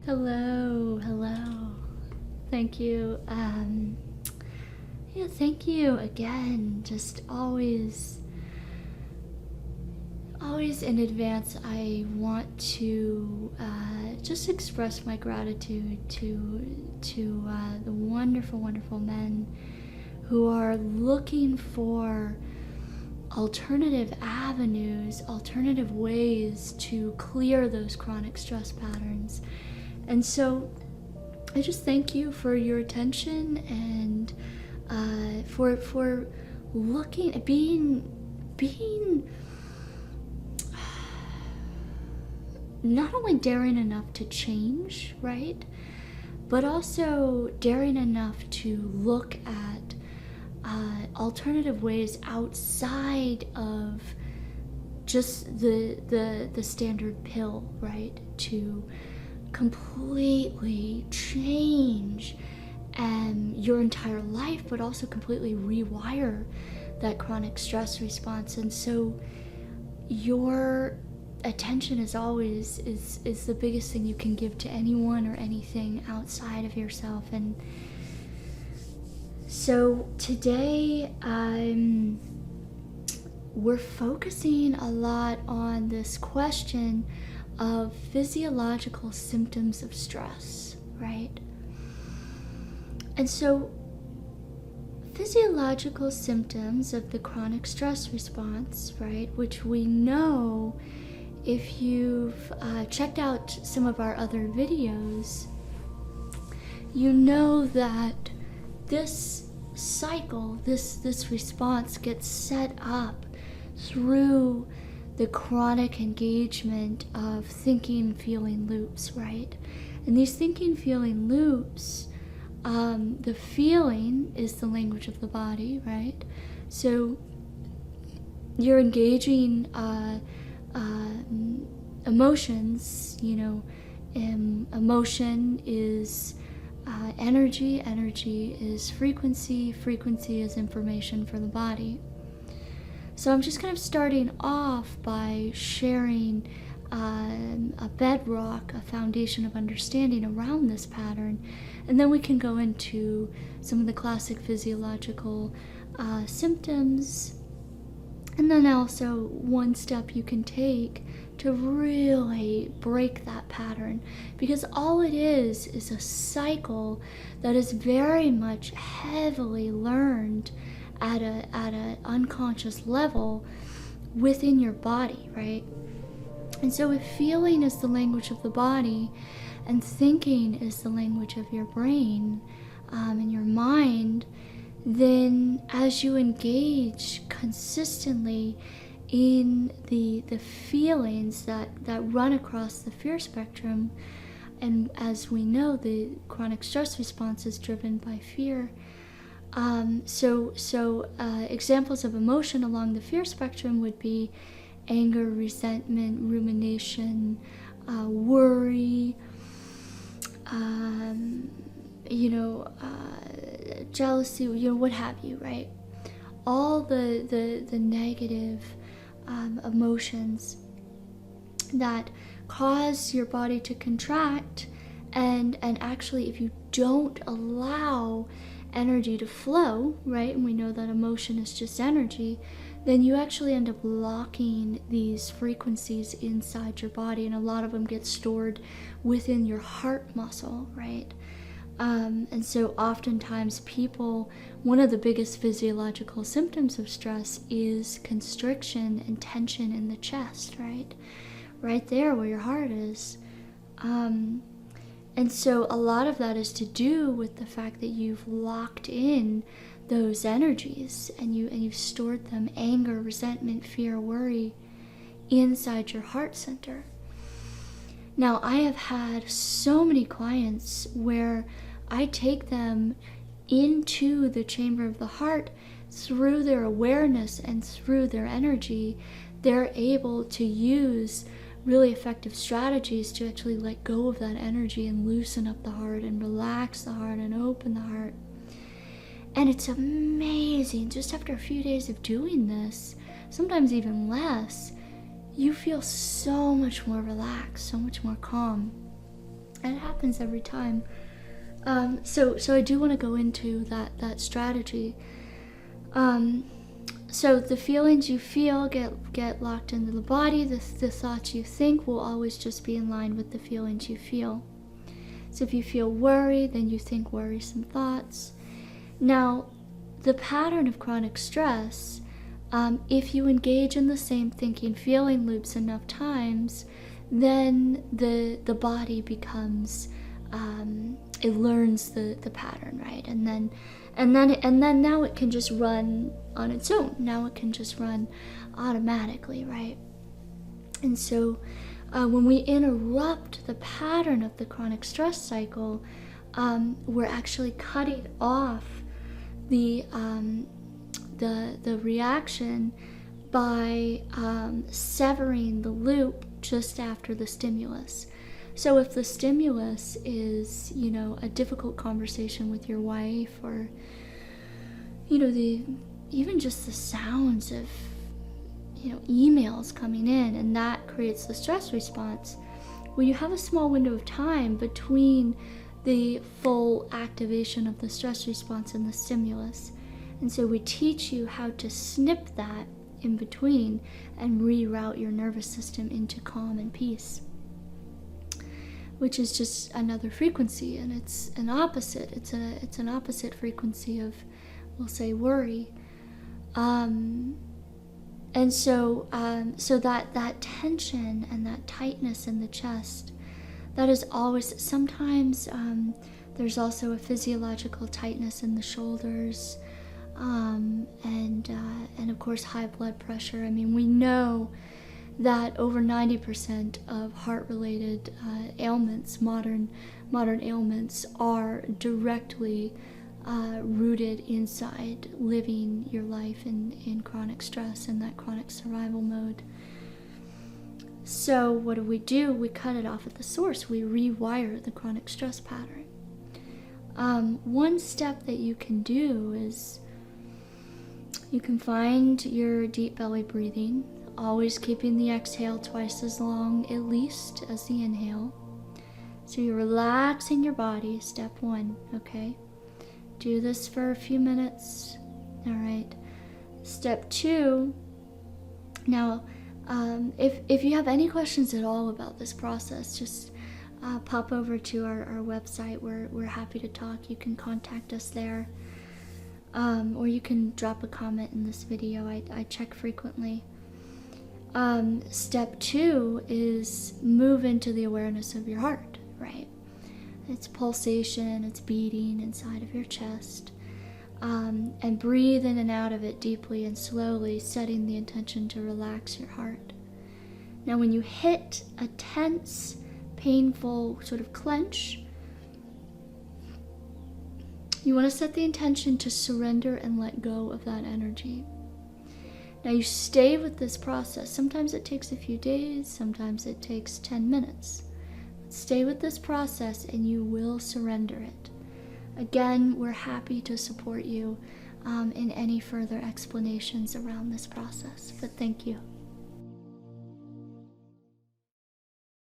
Hello, hello. Thank you. Thank you again. Just always in advance, I want to just express my gratitude to the wonderful, wonderful men who are looking for alternative avenues, alternative ways to clear those chronic stress patterns. And so I just thank you for your attention and for looking at being not only daring enough to change, right? But also daring enough to look at alternative ways outside of just the standard pill, right? To completely change your entire life, but also completely rewire that chronic stress response. And so your attention is always is the biggest thing you can give to anyone or anything outside of yourself. And so today we're focusing a lot on this question of physiological symptoms of stress, right? And so physiological symptoms of the chronic stress response, right, which we know, if you've checked out some of our other videos, you know that this cycle, this response gets set up through the chronic engagement of thinking, feeling loops, right? And these thinking, feeling loops, the feeling is the language of the body, right? So you're engaging emotions, emotion is energy, energy is frequency, frequency is information for the body. So I'm just kind of starting off by sharing a bedrock, a foundation of understanding around this pattern, and then we can go into some of the classic physiological symptoms, and then also one step you can take to really break that pattern, because all it is a cycle that is very much heavily learned at an unconscious level within your body, right? And so if feeling is the language of the body and thinking is the language of your brain and your mind, then as you engage consistently in the feelings that run across the fear spectrum, and as we know, the chronic stress response is driven by fear. Examples of emotion along the fear spectrum would be anger, resentment, rumination, worry, jealousy, what have you, right? All the negative emotions that cause your body to contract, and actually, if you don't allow energy to flow, right, and we know that emotion is just energy, then you actually end up locking these frequencies inside your body, and a lot of them get stored within your heart muscle, right? And so oftentimes one of the biggest physiological symptoms of stress is constriction and tension in the chest, right? Right there where your heart is. And so a lot of that is to do with the fact that you've locked in those energies and you've stored them, anger, resentment, fear, worry, inside your heart center. Now, I have had so many clients where I take them into the chamber of the heart through their awareness and through their energy. They're able to use really effective strategies to actually let go of that energy and loosen up the heart and relax the heart and open the heart. And it's amazing. Just after a few days of doing this, sometimes even less, you feel so much more relaxed, so much more calm. It happens every time. So I do want to go into that strategy. So the feelings you feel get locked into the body. The thoughts you think will always just be in line with the feelings you feel. So if you feel worry, then you think worrisome thoughts. Now, the pattern of chronic stress, if you engage in the same thinking, feeling loops enough times, then the body becomes, it learns the pattern, right? And then now it can just run on its own. Now it can just run automatically, right? And so when we interrupt the pattern of the chronic stress cycle, we're actually cutting off the reaction by severing the loop just after the stimulus. So if the stimulus is, a difficult conversation with your wife, or, even just the sounds of, emails coming in, and that creates the stress response, well, you have a small window of time between the full activation of the stress response and the stimulus. And so we teach you how to snip that in between and reroute your nervous system into calm and peace, which is just another frequency, and it's an opposite. It's an opposite frequency of, we'll say, worry. And so that tension and that tightness in the chest, that is always, sometimes there's also a physiological tightness in the shoulders, and of course high blood pressure. I mean, we know that over 90% of heart-related ailments, modern ailments, are directly rooted inside living your life in chronic stress and that chronic survival mode. So what do? We cut it off at the source. We rewire the chronic stress pattern. One step that you can do is you can find your deep belly breathing, always keeping the exhale twice as long at least as the inhale. So you're relaxing your body, step one, okay? Do this for a few minutes. All right. Step two, now, if you have any questions at all about this process, just pop over to our website. We're happy to talk. You can contact us there. Or you can drop a comment in this video. I check frequently. Step two is move into the awareness of your heart, right? Its pulsation, its beating inside of your chest. And breathe in and out of it deeply and slowly, setting the intention to relax your heart. Now, when you hit a tense, painful sort of clench, you want to set the intention to surrender and let go of that energy. Now, you stay with this process. Sometimes it takes a few days, sometimes it takes 10 minutes. Stay with this process and you will surrender it. Again, we're happy to support you in any further explanations around this process, but thank you.